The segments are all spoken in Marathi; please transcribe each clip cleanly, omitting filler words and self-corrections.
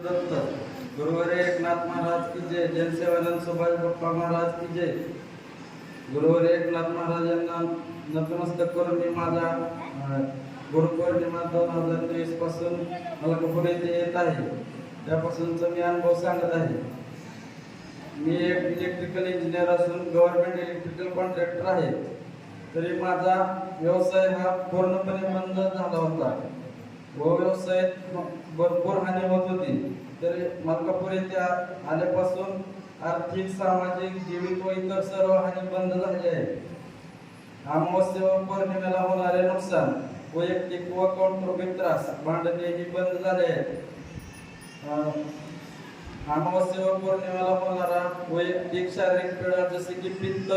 दत्त गुरुवारी एकनाथ महाराज की जय. जनसेवानंद सुभाष बाप्पा महाराज की जय. गुरुवारी एकनाथ महाराज यांना नतमस्तक करून मी माझा गुरुपौर्णिमा 2023 पासून मलकापूर येथे येत आहे. त्यापासूनचा मी अनुभव सांगत आहे. मी एक इलेक्ट्रिकल इंजिनियर असून गव्हर्नमेंट इलेक्ट्रिकल कॉन्ट्रॅक्टर आहे. तरी माझा व्यवसाय हा पूर्णपणे बंद झाला होता व व्यवसायात भरपूर हानी होत होती. तरी मलकापूर येथे आल्यापासून आर्थिक, सामाजिक, जीवित व इतर सर्व हानी बंद झाली आहे. अमावस्या व पौर्णिमेला होणारे नुकसान, वैयक्तिक व कौटुंबिक त्रास, भांडणे ही बंद झाले आहेत. अमावस्या व पौर्णिमेला होणारा वैयक्तिक शारीरिक पीडा जसे की पित्त,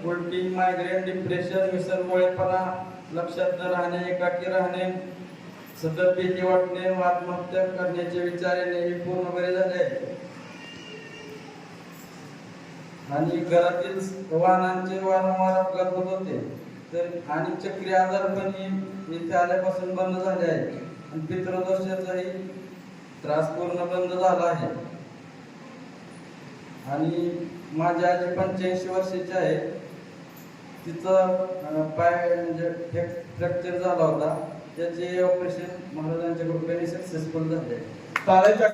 उलटी, मायग्रेन, डिप्रेशन, विसरभोळेपणा, लक्षात न राहणे, एकाकी राहणे, सतत भीती वाटणे व आत्महत्या करण्याचे विचार येणे हे पूर्ण बरे झाले. आणि घरातील वाहनांचे वारंवार अपघात होत होते. तर आणि चक्री आजार पण इथे आल्यापासून बंद झाले आहे. आणि पितृदोषाचाही त्रास पूर्ण बंद झाला आहे. आणि माझी आजी 85 वर्षाची आहे. तिचं पाय म्हणजे फ्रॅक्चर झाला होता. त्याचे ऑपरेशन महाराजांच्या कृपेने सक्सेसफुल झाले.